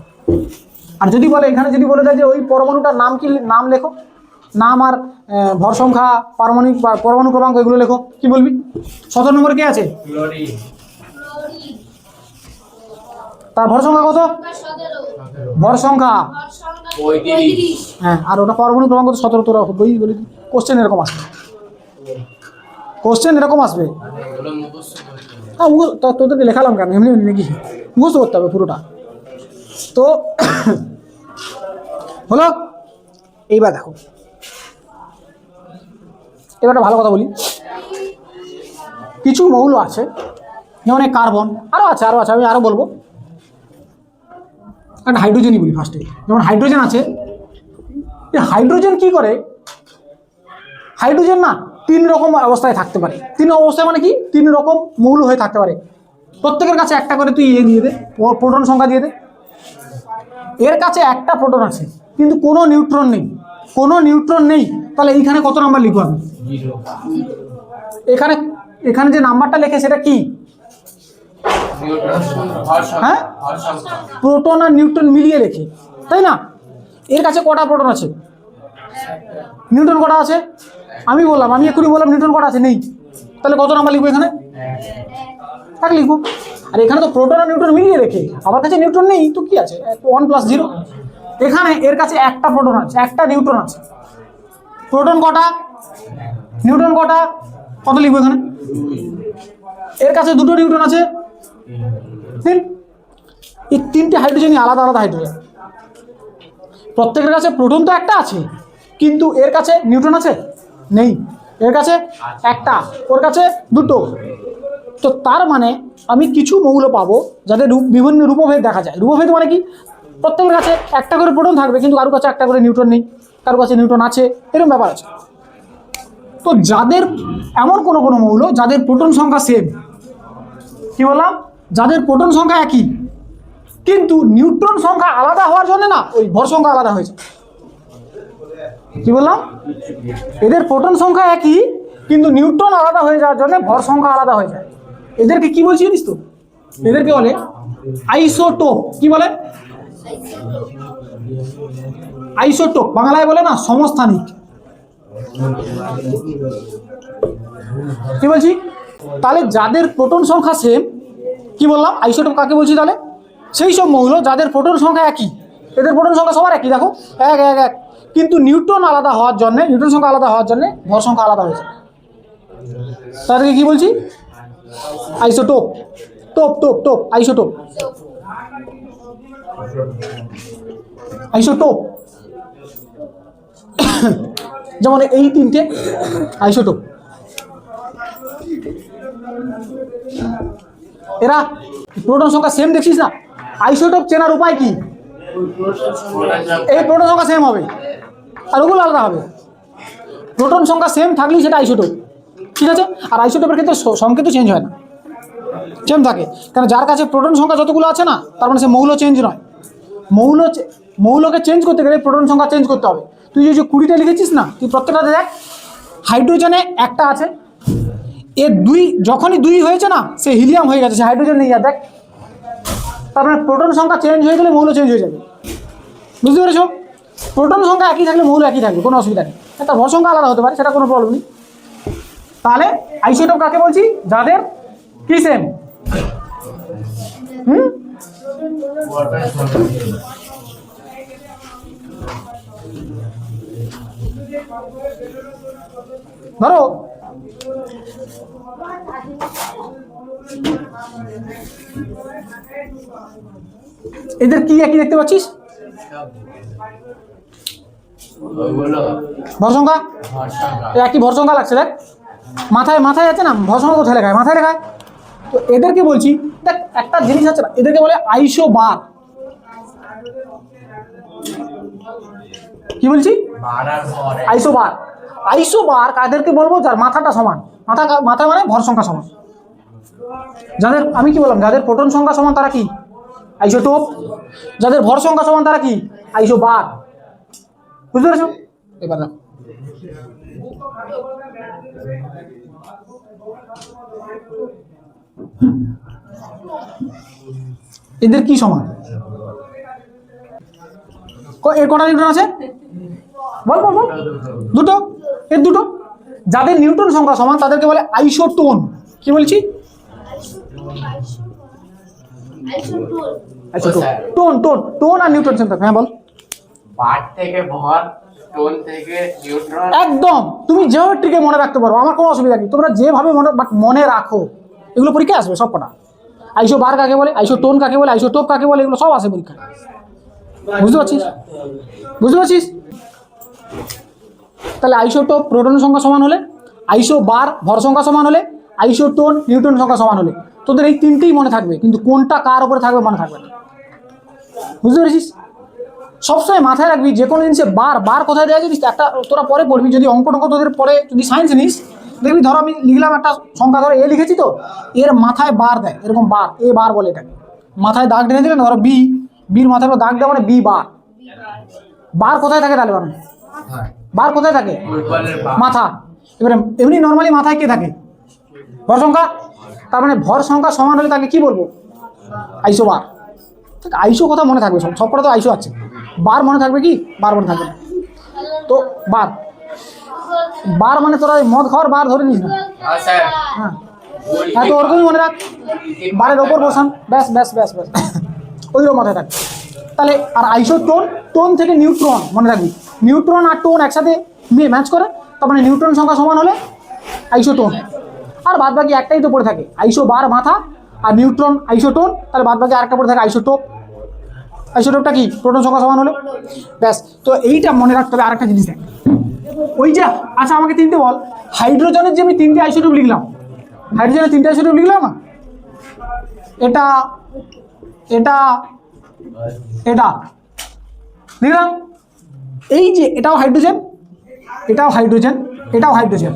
আর যদি বলে এখানে, যদি বলে দেয় যে ওই পরমাণুটার নাম কি, নাম লেখো, নাম আর ভর সংখ্যা, পারমাণবিক বা পরমাণু ক্রমাঙ্ক, এগুলো লেখো, কি বলবি? 17 নম্বরে কে আছে? ক্লোরিন। তার ভর সংখ্যা কত? ভর সংখ্যা 35। হ্যাঁ, আর ওটা পারমাণবিক ক্রমাঙ্ক তো 17। তোরা বই বলি, কোশ্চেন এরকম আসবে, কোশ্চেন এরকম আসবে। মানে এগুলো মুখস্থ করতে হবে। হ্যাঁ, তোদেরকে লেখালাম কেন, এমনি এমনি নাকি? মুখস্থ করতে হবে পুরোটা। তো হলো, এইবার দেখো, এবার একটা ভালো কথা বলি। কিছু মৌল আছে, যেমন এই কার্বন, আরও আছে, আমি আরও বলবো। একটা হাইড্রোজেনই বলি ফার্স্টে, যেমন হাইড্রোজেন আছে। এই হাইড্রোজেন কি করে? হাইড্রোজেন না 3 রকম অবস্থায় থাকতে পারে। 3 অবস্থায় মানে কি? 3 রকম মৌল হয়ে থাকতে পারে। প্রত্যেকের কাছে একটা করে তুই দিয়ে দে, প্রোটন সংখ্যা দিয়ে দে। এর কাছে একটা প্রোটন আছে, কিন্তু কোনো নিউট্রন নেই, তাহলে এইখানে কত নাম্বার লিখবো আমি? 0। এখানে যে নাম্বারটা লেখে সেটা কি? হ্যাঁ, প্রোটন আর নিউট্রন মিলিয়ে লেখে, তাই না? এর কাছে কটা প্রোটন আছে? নিউট্রন কটা আছে? আমি এক্ষুনি বললাম নিউট্রন কটা আছে? নেই। তাহলে কত নাম্বার লিখবো এখানে? 1 লিখবো। আর এখানে তো প্রোটন আর নিউট্রন মিলিয়ে রেখে, আমার কাছে নিউট্রন নেই, তো কি আছে? 1 + 0। এখানে এর কাছে একটা প্রোটন আছে, একটা নিউট্রন আছে। প্রোটন কটা, নিউট্রন কটা? কত লিখবো এখানে? এর কাছে 2টো নিউট্রন আছে, 3। এই 3টে হাইড্রোজেনই আলাদা হাইড্রোজেন। প্রত্যেকের কাছে প্রোটন তো একটা আছে, কিন্তু এর কাছে নিউট্রন আছে? নেই। এর কাছে একটা, ওর কাছে 2টো। তো তার মানে আমি কিছু মৌল পাবো যাদের বিভিন্ন রূপভেদ দেখা যায়। রূপভেদ মানে কি? প্রত্যেকের কাছে একটা করে প্রোটন থাকবে, কিন্তু কারোর কাছে একটা করে নিউট্রন নেই, কারোর কাছে নিউট্রন আছে, এরকম ব্যাপার আছে। তো যাদের এমন কোনো মৌল যাদের প্রোটন সংখ্যা সেম, কি বললাম? যাদের প্রোটন সংখ্যা একই, কিন্তু নিউট্রন সংখ্যা আলাদা হওয়ার জন্য না ওই ভর সংখ্যা আলাদা হয়েছে। কি বললাম? এদের প্রোটন সংখ্যা একই, কিন্তু নিউট্রন আলাদা হয়ে যাওয়ার জন্য ভর সংখ্যা আলাদা হয়ে যায়। এদেরকে কি বলছি জানিস তো? এদেরকে বলে আইসোটোপ। কি বলে? আইসোটোপ। বাংলায় বলে না সমস্থানিক। কি বলছি? তাহলে যাদের প্রোটন সংখ্যা সেম, কি বললাম? আইসোটোপ কাকে বলছি? তাহলে সেই সব মৌল যাদের প্রোটন সংখ্যা একই, এদের প্রোটন সংখ্যা সবার একই, দেখো 1 1 1, কিন্তু নিউট্রন সংখ্যা আলাদা হওয়ার জন্য ভর সংখ্যা আলাদা হয়েছে। তাদেরকে কি বলছি? আইসোটোপ। টোপ আইসোটোপ। যেমন এই 3টে আইসোটোপ। এরা প্রোটন সংখ্যা সেম, দেখছিস না? আইসোটোপ চেনার উপায় কি? এই প্রোটন সংখ্যা সেম হবে আর ওগুলো আলাদা হবে। প্রোটন সংখ্যা সেম থাকলেই সেটা আইসোটোপ, ঠিক আছে? আর আইসোটোপের ক্ষেত্রে সংকেত চেঞ্জ হয় না, সেম থাকে। কারণ যার কাছে প্রোটন সংখ্যা যতগুলো আছে না, তার মানে সে মৌল চেঞ্জ নয়। মৌলকে চেঞ্জ করতে গেলে প্রোটন সংখ্যা চেঞ্জ করতে হবে। তুই যে 20টা লিখেছিস না, তুই প্রত্যেকটাতে দেখ হাইড্রোজেনে একটা আছে, এর 2, যখনই 2 হয়েছে না, সে হিলিয়াম হয়ে গেছে, সে হাইড্রোজেন নেই আর। দেখ, তার মানে প্রোটন সংখ্যা চেঞ্জ হয়ে গেলে মৌল চেঞ্জ হয়ে যাবে। বুঝতে পেরেছো? প্রোটন সংখ্যা একই থাকলে মৌল একই থাকবে, কোনো অসুবিধা নেই। তার ভর সংখ্যা আলাদা হতে পারে, সেটা কোনো প্রবলেম নেই। তাহলে আইসোটোপ কাকে বলছি? যাদের কি সেম? ধরো এদের কি একই দেখতে পাচ্ছিস? ওইগুলো ভর সংখ্যা ভর সংখ্যা। এই একই ভর সংখ্যা লাগছে দেখ, মাথায় মাথায় আছে না ভর সংখ্যা, কোথায় লেখায়? মাথায় লেখায়। তো এদেরকে বলছি দেখ, একটা জিনিস আছে না, এদেরকে বলে আইসো বার। কি বলছি? বার আর ভর এক। আইসো বার। আইসো বার কাদেরকে বলবো? যার মাথাটা সমান। মাথা মানে ভর সংখ্যা সমান। যাদের আমি কি বললাম, যাদের প্রোটন সংখ্যা সমান তারা কি? আইসোটোপ। যাদের ভর সংখ্যা সমান তারা কি? আইসো বার। বুঝতে পেরেছো? এবার দেখো, এদের কি সমান? এর কটা নিউটন আছে? বল বল বল। দুটো। এর দুটো। যাদের নিউটন সংখ্যা সমান তাদেরকে বলে আইসোটোন। কি বলছি? আইসোটোন। টোন টোন টোন আর নিউটন সংখ্যা। হ্যাঁ বল। বার থেকে ভর, টোন থেকে নিউট্রন। একদম, তুমি যেভাবে ট্রিকে মনে রাখতে পারো, আমার কোনো অসুবিধা নেই। তোমরা যেভাবে মনে রাখো, এগুলো পরীক্ষায় আসবে সব কটা। আইসো বার কাকে বলে, আইসো টোন কাকে বলে, আইসো টোপ কাকে বলে, এগুলো সব আসে পরীক্ষায়। বুঝতে পারছিস? বুঝতে পারছিস? তাহলে আইসোটোপ প্রোটন সংখ্যা সমান হলে, আইসো বার ভর সংখ্যা সমান হলে, আইসোটোন নিউটন সংখ্যা সমান হলে, তোদের এই তিনটেই মনে থাকবে, কিন্তু কোনটা কার উপরে থাকবে মনে থাকবে না। বুঝতে পেরেছিস? সবসময় মাথায় রাখবি যে কোনো জিনিসে বার বার কোথায় দেওয়া জিনিস একটা তোরা পরে পড়বি। যদি অঙ্ক টঙ্ক তোদের পরে যদি সায়েন্স নিস, দেখবি ধরো আমি লিখলাম একটা সংখ্যা, ধরো এ লিখেছি, তো এর মাথায় বার দেয়, এরকম বার, এ বার বলে এটাকে। মাথায় দাগ টেনে দিলেন, ধরো বি, বির মাথায় দাগ দেওয়া মানে বি বার। বার কোথায় থাকে তাহলে? বার বার কোথায় থাকে? ফুটবলের বার। মাথা। এবারে এমনি নর্মালি মাথায় কে থাকে? ভর সংখ্যা। তার মানে ভর সংখ্যা সমান হলে তাকে কি বলবো? আইসো বার। আইসো কথা মনে থাকবে, সবকটা তো আইসো আছে। বার মনে থাকবে কি? বার মনে থাকবে না। তো বার, বার মানে তোরা মদ খাওয়ার বার ধরে নিস না। হ্যাঁ স্যার। হ্যাঁ হ্যাঁ, তো ওরকমই মনে রাখ, বারের ওপর বসান, ব্যাস ব্যাস ব্যাস ব্যাস, ওইরকম মাথায় থাক। তাহলে আর আইসো টোন, টোন থেকে নিউট্রন মনে রাখবি। নিউট্রন আর টোন একসাথে ম্যাচ করে, তার মানে নিউট্রন সংখ্যা সমান হলে আইসো টোন। আর বাদ বাকি একটাই তো পড়ে থাকে, আইসো বার মাথা আর নিউট্রন আইসোটোন। তাহলে বাদ বাকি আরেকটা পড়ে থাকে আইসোটোপ। আইসোটোপটা কি? প্রোটন সংখ্যা সমান হলে। ব্যাস। তো এইটা মনে রাখতে হবে। আরেকটা জিনিস দেখ, ওই যে আচ্ছা আমাকে তিনটে বল, হাইড্রোজেনের যে আমি তিনটে আইসোটোপ লিখলাম, হাইড্রোজেনের তিনটে আইসোটোপ লিখলাম না, এটা এটা এটা লিখলাম। এই যে এটাও হাইড্রোজেন, এটাও হাইড্রোজেন, এটাও হাইড্রোজেন।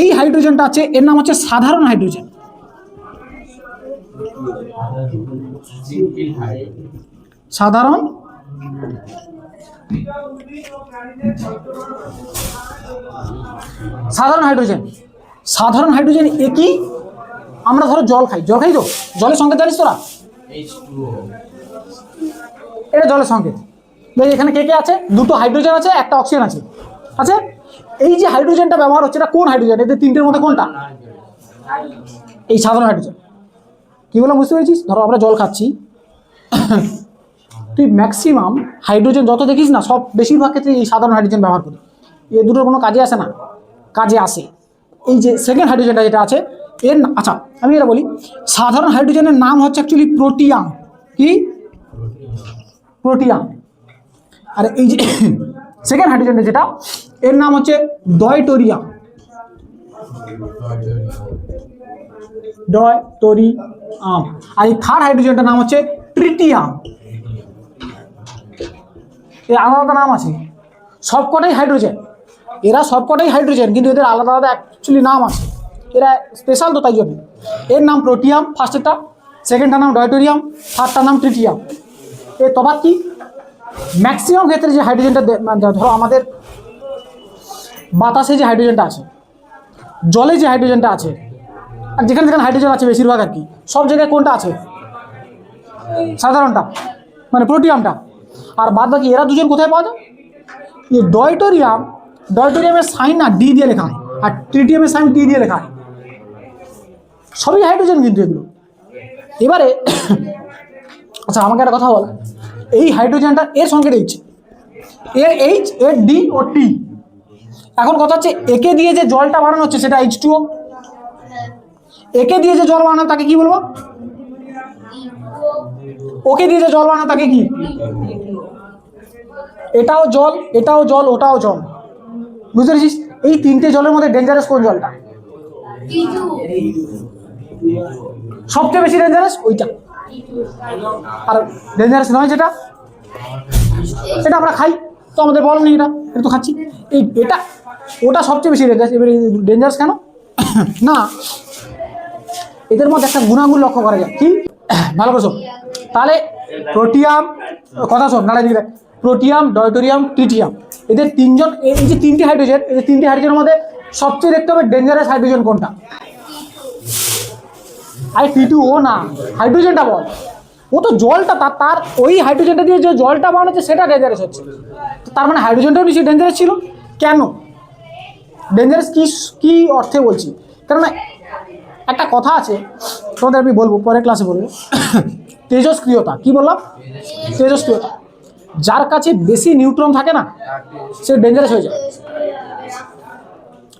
এই হাইড্রোজেনটা আছে, এর নাম হচ্ছে সাধারণ হাইড্রোজেন। সাধারণ সাধারণ হাইড্রোজেন। সাধারণ হাইড্রোজেন একই। আমরা ধরো জল খাই, জল খাই তো, জলের সংকেত জানিস তোরা? H2O। এটা জলের সংকেত। এখানে কে কে আছে? দুটো হাইড্রোজেন আছে, একটা অক্সিজেন আছে। আছে এই যে হাইড্রোজেনটা ব্যবহার হচ্ছে, এটা কোন হাইড্রোজেন? এদের তিনটের মধ্যে কোনটা? এই সাধারণ হাইড্রোজেন। কি বললাম বুঝতে পেরেছিস? ধরো আমরা জল খাচ্ছি, তুই ম্যাক্সিমাম হাইড্রোজেন যত দেখিস না, সব বেশিরভাগ ক্ষেত্রে এই সাধারণ হাইড্রোজেন ব্যবহার করি। এ দুটোর কোনো কাজে আসে না? কাজে আসে। এই যে সেকেন্ড হাইড্রোজেনটা যেটা আছে এর আচ্ছা আমি এটা বলি, সাধারণ হাইড্রোজেনের নাম হচ্ছে অ্যাকচুয়ালি প্রোটিয়াম। কি? প্রোটিয়াম। আর এই যে সেকেন্ড হাইড্রোজেনটা যেটা, এর নাম হচ্ছে ডয়টোরিয়াম। ডয়টোরিয়াম। আর এই থার্ড হাইড্রোজেনটার নাম হচ্ছে ট্রিটিয়াম। এর আলাদা আলাদা নাম আছে, সবকটাই হাইড্রোজেন। এরা সবকটাই হাইড্রোজেন, কিন্তু এদের আলাদা আলাদা অ্যাকচুয়ালি নাম আছে। এরা স্পেশাল তো, তাই জন্য এর নাম প্রোটিয়াম ফার্স্টেরটা, সেকেন্ডটার নাম ডয়টোরিয়াম, থার্ডটার নাম ট্রিটিয়াম। এর তফাৎ কি? ম্যাক্সিমাম ক্ষেত্রে যে হাইড্রোজেনটা ধরো আমাদের বাতাসে যে হাইড্রোজেনটা আছে, জলে যে হাইড্রোজেনটা আছে, আর যেখানে যেখানে হাইড্রোজেন আছে বেশিরভাগ আর কি, সব জায়গায় কোনটা আছে? সাধারণটা, মানে প্রোটিয়ামটা। আর বাদ বাকি এরা দুজন কোথায় পাওয়া যায়? এই ডয়টোরিয়াম, ডয়টোরিয়ামের সাইন না ডি দিয়ে লেখা হয়, আর ট্রিটিয়ামের সাইন টি দিয়ে লেখা হয়। সবই হাইড্রোজেন কিন্তু এগুলো। এবারে আচ্ছা আমাকে একটা কথা বল, এই হাইড্রোজেনটা এর সংকেত এইচ, এর এইচ, এর ডি ও টি। এখন কথা হচ্ছে একে দিয়ে যে জলটা বানানো হচ্ছে সেটা H2O। একে দিয়ে যে জল বানানো তাকে কি বলবো? ওকে দিয়ে যে জল বানায় তাকে কি? এটাও জল, এটাও জল, ওটাও জল। বুঝতে পেরেছিস? এই তিনটে জলের মধ্যে ডেঞ্জারাস কোন জলটা? সবচেয়ে বেশি ডেঞ্জারাস ওইটা। আর ডেঞ্জারাস নয় যেটা, সেটা আমরা খাই, তো আমাদের বল নেই, এটা তো খাচ্ছি। এই এটা ওটা সবচেয়ে বেশি ডেঞ্জারাস। এবারে ডেঞ্জারাস কেন না, এদের মধ্যে একটা গুণাগুণ লক্ষ্য করা যায়। কি? ভালো করে শোন তাহলে। প্রোটিয়াম, কথা শোন নাড়া দিকে, প্রোটিয়াম, ডয়টোরিয়াম, ট্রিটিয়াম, এদের তিনজন, এই যে তিনটি হাইড্রোজেন, এই তিনটি হাইড্রোজেনের মধ্যে সবচেয়ে দেখতে হবে ডেঞ্জারাস হাইড্রোজেন কোনটা? আই P2O না, হাইড্রোজেনটা বল। ও তো জলটা, তার ওই হাইড্রোজেনটা দিয়ে যে জলটা বানাচ্ছে সেটা ডেঞ্জারাস হচ্ছে। তার মানে হাইড্রোজেনটাও বেশি ডেঞ্জারাস ছিল। কেন ডেঞ্জারাস, কি অর্থে বলছি? কেননা একটা কথা আছে, তোমাদের আমি বলবো, পরে ক্লাসে বলবো। তেজস্ক্রিয়তা, কি বললাম? তেজস্ক্রিয়তা। যার কাছে বেশি নিউট্রন থাকে না, সে ডেঞ্জারাস হয়ে যায়।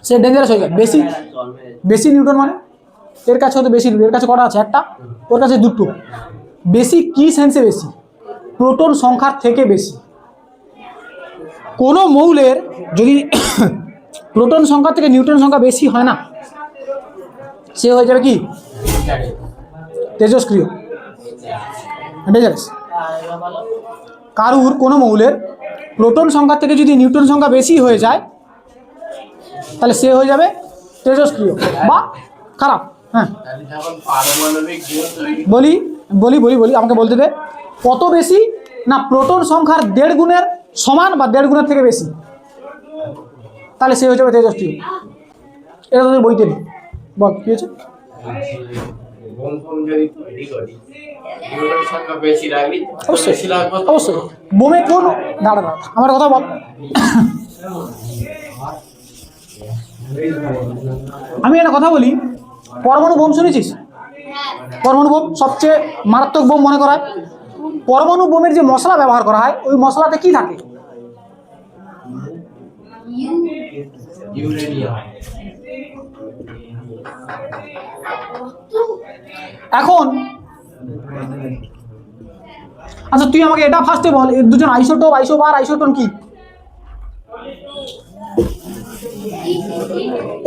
সে ডেঞ্জারাস হয়ে যায়। বেশি নিউট্রন মানে এর কাছে হয়তো বেশি, এর কাছে কটা আছে? একটা, ওর কাছে দুটো। বেশি কি সেন্সে বেশি? প্রোটন সংখ্যার থেকে বেশি। কোনো মৌলের যদি প্রোটন সংখ্যা থেকে নিউট্রন সংখ্যা বেশি হয় না, সে হয়ে যাবে কি? তেজস্ক্রিয়, ডেঞ্জারাস। কারুর কোনো মৌলের প্রোটন সংখ্যা থেকে যদি নিউট্রন সংখ্যা বেশি হয়ে যায়, তাহলে সে হয়ে যাবে তেজস্ক্রিয় বা খারাপ। হ্যাঁ, বলি বলি বলি বলি আমাকে বলতে দে। কত বেশি না, প্রোটন সংখ্যার 1.5 গুণের সমান বা 1.5 গুণের থেকে বেশি, তাহলে সে হয়ে যাবে তেজস্ক্রিয়। এটা তোদের বইতে নেই। বল কি হয়েছে? অবশ্যই অবশ্যই। বোমে কোন, দাঁড়া দাঁড়া আমার কথা বল। আমি একটা কথা বলি, পরমাণু বোম শুনেছিস? পরমাণু বোম সবচেয়ে মারাত্মক বোম মনে করা হয়। পরমাণু বোমের যে মশলা ব্যবহার করা হয়, ওই মশলাতে কি থাকে? এখন আচ্ছা, তুই আমাকে এটা ফার্স্টে বল, এর দুজন আইসোটোপ, আইসোবার, আইসোটোন কি?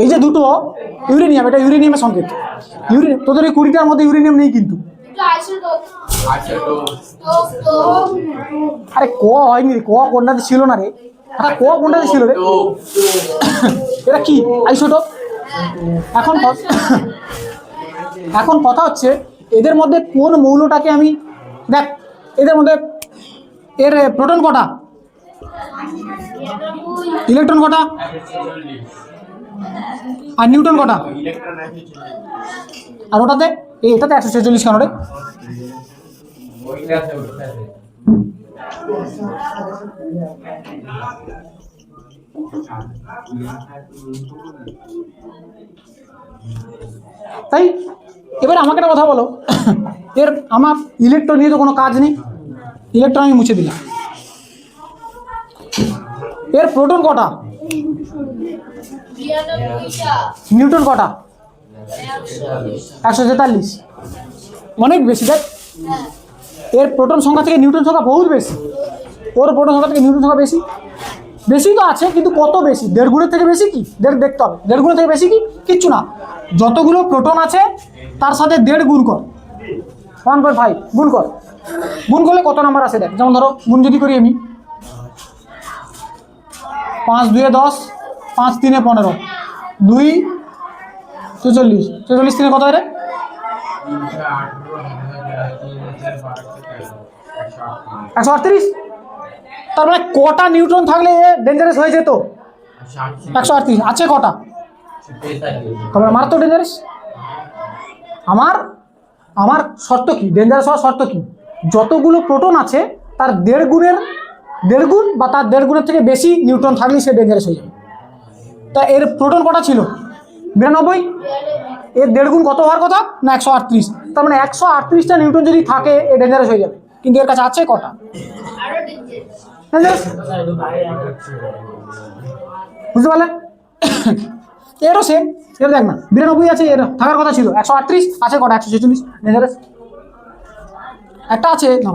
এই যে দুটো ইউরেনিয়াম, এটা ইউরেনিয়ামের সংকেত। তোদের এই 20টার মধ্যে ইউরেনিয়াম নেই কিন্তু। আরে ক হয়নি রে, ক কোনটাতে ছিল না রে। আরে ক কোনটাতে ছিল রে? এটা কি? আইসোটোপ। এখন কথা হচ্ছে, এদের মধ্যে কোন মৌলটাকে আমি, দেখ এদের মধ্যে এর প্রোটন কটা, ইলেকট্রন কটা, আর নিউটন কটা? আর ওটাতে, এটাতে 146 কেন রে? তাই এবার আমাকে একটা কথা বলো, এর আমার ইলেকট্রন নিয়ে তো কোনো কাজ নেই, ইলেকট্রন আমি মুছে দিলাম। এর প্রোটন কটা, নিউটন কটা? 143, অনেক বেশি। দেখ এর প্রোটন সংখ্যা থেকে নিউটন সংখ্যা বহুত বেশি, ওর প্রোটন সংখ্যা থেকে নিউটন সংখ্যা বেশি। বেশি তো আছে, কিন্তু কত বেশি? 1.5 গুণের থেকে বেশি কি? দেখতে হবে 1.5 গুণের থেকে বেশি কি? কিচ্ছু না। যতগুলো প্রোটন আছে তার সাথে 1.5 গুণ কর, 1.5 গুণ কর। গুণ করলে কত নাম্বার আসে দেখ। যেমন ধরো গুণ যদি করি আমি, 5 2 10, 5 3 15, 2 44, 44 3 কত হয় রে? 138। তার মানে কটা নিউট্রন থাকলে ডেঞ্জারাস হয়ে যেত? 138। আছে কটা? তারপরে মারাত্মক ডেঞ্জারাস। আমার শর্ত কি? ডেঞ্জারাস হওয়ার শর্ত কি? যতগুলো প্রোটন আছে তার 1.5 গুণ বা তার 1.5 গুণের থেকে বেশি নিউট্রন থাকলেই সে ডেঞ্জারাস হয়ে যাবে। তা এর প্রোটন কটা ছিল? 92। এর 1.5 গুণ কত হওয়ার কথা না? 138। তার মানে 138টা নিউট্রন যদি থাকে এ ডেঞ্জারাস হয়ে যাবে। কিন্তু এর কাছে আছে কটা? বুঝতে পারলেন? এরও সেম, এর দেখ না 92 আছে, এর থাকার কথা ছিল 138, আছে কটা? 146, ডেঞ্জারাস। একটা আছে না,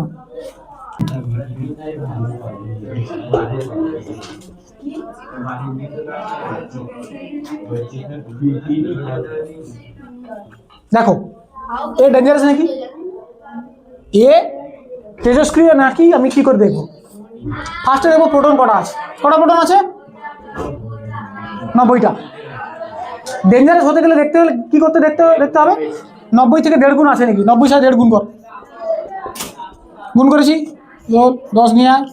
দেখো এ ডেঞ্জারাস নাকি, এ তেজস্ক্রিয় নাকি, আমি কি করে দেখবো? ফার্স্টে দেখবো প্রোটন কটা আছে, কটা প্রোটন আছে? 90টা। ডেঞ্জারাস হতে গেলে দেখতে হলে কি করতে দেখতে হবে, 90 থেকে 1.5 গুণ আছে নাকি, 90 সাথে 1.5 গুণ কর। গুণ করেছি, 10 নিয়ে আয়,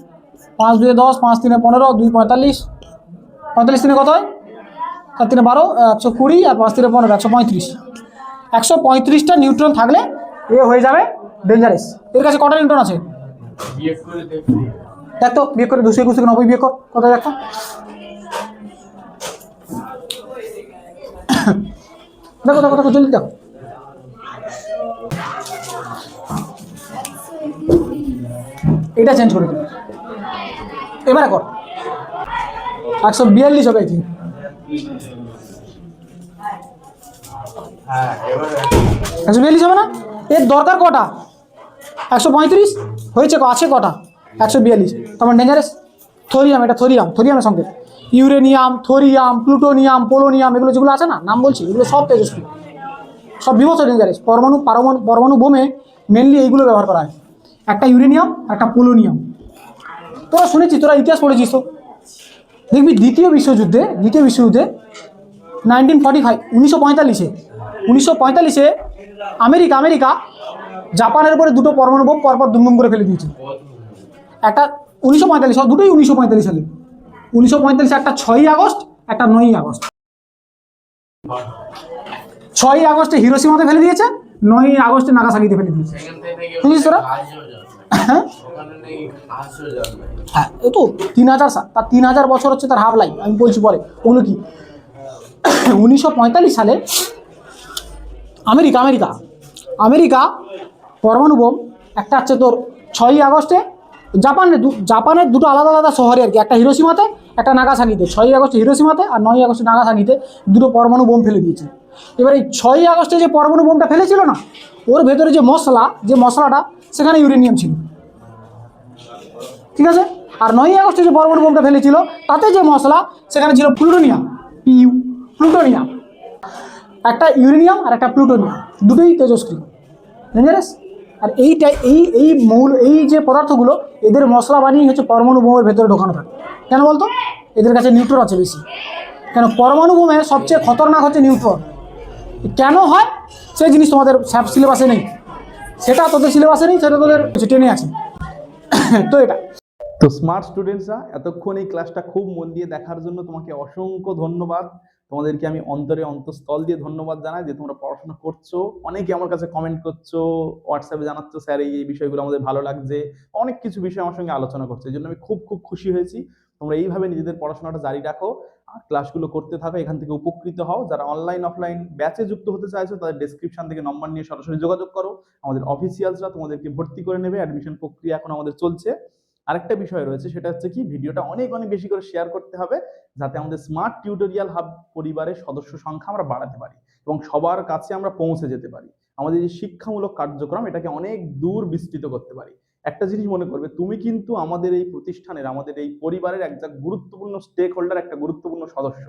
5 2 10, 5 3 15, 2 45, 45 3 কত হয়, 4 3 12, 120, আর 5 3 15, 135। 135টা নিউট্রন থাকলে এ হয়ে যাবে ডেঞ্জারাস। এর কাছে কটা নিউট্রন আছে বিয়োগ করে দেখো। দেখ তো, বিয়োগ করে 221 থেকে 90 বিয়োগ কর, কত দেখো। দেখো দেখো দেখো, জলদি দেখো। এটা চেঞ্জ করে দিন, এবারে কর। 142 হবে কি, হ্যাঁ এবার 142 হবে না? এর দরকার কটা? 135 হয়েছে, আছে কটা? 142, তোমার ডেঞ্জারাস। থোরিয়াম, এটা থোরিয়ামের সঙ্গে ইউরেনিয়াম, থোরিয়াম, প্লুটোনিয়াম, পোলোনিয়াম, এগুলো যেগুলো আছে না, নাম বলছি, এগুলো সব তেজস্ক্রিয়, সব বিভৎস ডেঞ্জারাস। পরমাণু বোমে মেনলি এইগুলো ব্যবহার করা হয়, একটা ইউরেনিয়াম, একটা পোলোনিয়াম। তোরা শুনেছিস, তোরা ইতিহাস পড়েছিস তো, দেখবি দ্বিতীয় বিশ্বযুদ্ধে 1945, 1945-এ আমেরিকা জাপানের উপরে দুটো পরমাণু বোম পরপর দুম করে ফেলে দিয়েছে। একটা 1945, দুটোই 1945 সালে। 1945 একটা 6ই আগস্ট, একটা 9ই আগস্ট। 6ই আগস্টে হিরোশিমাতে ফেলে দিয়েছে, 9ই আগস্টে নাগাসাকিতে ফেলে দিয়েছে। সেখান থেকে নাকি বুঝিস তোরা? হ্যাঁ ওখানে নাকি ঘাসও জন্মায়। হ্যাঁ, এই তো 3000 তার 3000 বছর হচ্ছে তার হাফ লাইফ, আমি বলছি পরে ওগুলো কি। 1945 সালে আমেরিকা পরমাণু বোম, একটা হচ্ছে তোর 6ই আগস্টে জাপানের দুটো আলাদা আলাদা শহরে আর কি, একটা হিরোশিমাতে, একটা নাগাসাকিতে। 6ই আগস্টে হিরোশিমাতে আর 9ই আগস্টে নাগাসাকিতে দুটো পরমাণু বোম ফেলে দিয়েছে। এবার এই 6ই আগস্টে যে পরমাণু বোমটা ফেলেছিল না, ওর ভেতরে যে মশলাটা, সেখানে ইউরেনিয়াম ছিল, ঠিক আছে। আর 9ই আগস্টে যে পরমাণু বোমটা ফেলেছিল, তাতে যে মশলা, সেখানে ছিল প্লুটোনিয়াম, প্লুটোনিয়াম। একটা ইউরেনিয়াম আর একটা প্লুটোনিয়াম, দুটোই তেজস্ক্রিয়, ডেঞ্জারাস। আর এই যে পদার্থগুলো, এদের মশলা বানিয়ে হচ্ছে পরমাণু বোমের ভেতরে ঢোকানো থাকে। কেন বলতো? এদের কাছে নিউট্রন আছে বেশি। কেন? পরমাণু বোমে সবচেয়ে খতরনাক হচ্ছে নিউট্রন। কেন হয় সেই জিনিস তোমাদের সিলেবাসে নেই, সেটা তোদের সিলেবাসে নেই, সেটা তোদের টেনে আছে। তো এটা তো স্মার্ট স্টুডেন্টসরা, এতক্ষণ এই ক্লাসটা খুব মন দিয়ে দেখার জন্য তোমাকে অসংখ্য ধন্যবাদ। তোমাদেরকে আমি অন্তঃস্থল দিয়ে ধন্যবাদ জানাই যে তোমরা পড়াশোনা করছো। অনেকে আমার কাছে কমেন্ট করছো, হোয়াটসঅ্যাপে জানাচ্ছ, স্যার এই বিষয়গুলো আমাদের ভালো লাগছে, অনেক কিছু বিষয় আমার সঙ্গে আলোচনা করছে। এই জন্য আমি খুব খুব খুশি হয়েছি। তোমরা এইভাবে নিজেদের পড়াশোনাটা জারি রাখো, আর ক্লাসগুলো করতে থাকো, এখান থেকে উপকৃত হও। যারা অনলাইন অফলাইন ব্যাচে যুক্ত হতে চাইছো, তাদের ডেসক্রিপশন থেকে নম্বর নিয়ে সরাসরি যোগাযোগ করো। আমাদের অফিসিয়ালসরা তোমাদেরকে ভর্তি করে নেবে, অ্যাডমিশন প্রক্রিয়া এখন আমাদের চলছে। আরেকটা বিষয় রয়েছে, সেটা হচ্ছে কি, ভিডিওটা অনেক অনেক বেশি করে শেয়ার করতে হবে, যাতে আমাদের স্মার্ট টিউটোরিয়াল হাব পরিবারের সদস্য সংখ্যা আমরা বাড়াতে পারি এবং সবার কাছে আমরা পৌঁছে যেতে পারি। আমাদের যে শিক্ষামূলক কার্যক্রম, এটাকে অনেক দূর বিস্তৃত করতে পারি। একটা জিনিস মনে করবে, তুমি কিন্তু আমাদের এই প্রতিষ্ঠানের, আমাদের এই পরিবারের একটা গুরুত্বপূর্ণ স্টেক হোল্ডার, একটা গুরুত্বপূর্ণ সদস্য।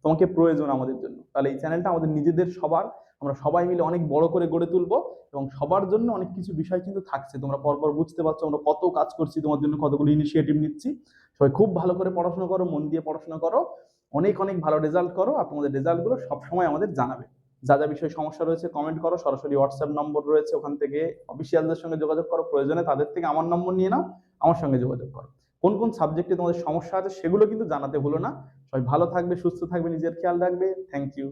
তোমাকে প্রয়োজন আমাদের জন্য। তাহলে এই চ্যানেলটা আমাদের নিজেদের সবার, আমরা সবাই মিলে অনেক বড় করে গড়ে তুলবো এবং সবার জন্য অনেক কিছু বিষয় কিন্তু থাকছে। তোমরা পরপর বুঝতে পারছো আমরা কত কাজ করছি তোমার জন্য, কতগুলো ইনিশিয়েটিভ নিচ্ছি। সবাই খুব ভালো করে পড়াশোনা করো, মন দিয়ে পড়াশোনা করো, অনেক অনেক ভালো রেজাল্ট করো, আর তোমাদের রেজাল্টগুলো সবসময় আমাদের জানাবে। যা যা বিষয়ে সমস্যা রয়েছে কমেন্ট করো, সরাসরি হোয়াটসঅ্যাপ নম্বর রয়েছে, ওখান থেকে অফিসিয়ালদের সঙ্গে যোগাযোগ করো, প্রয়োজনে তাদের থেকে আমার নম্বর নিয়ে নাও, আমার সঙ্গে যোগাযোগ করো। কোন কোন সাবজেক্টে তোমাদের সমস্যা আছে সেগুলো কিন্তু জানাতে ভুলো না। সবাই ভালো থাকবে, সুস্থ থাকবে, নিজের খেয়াল রাখবে। Thank you.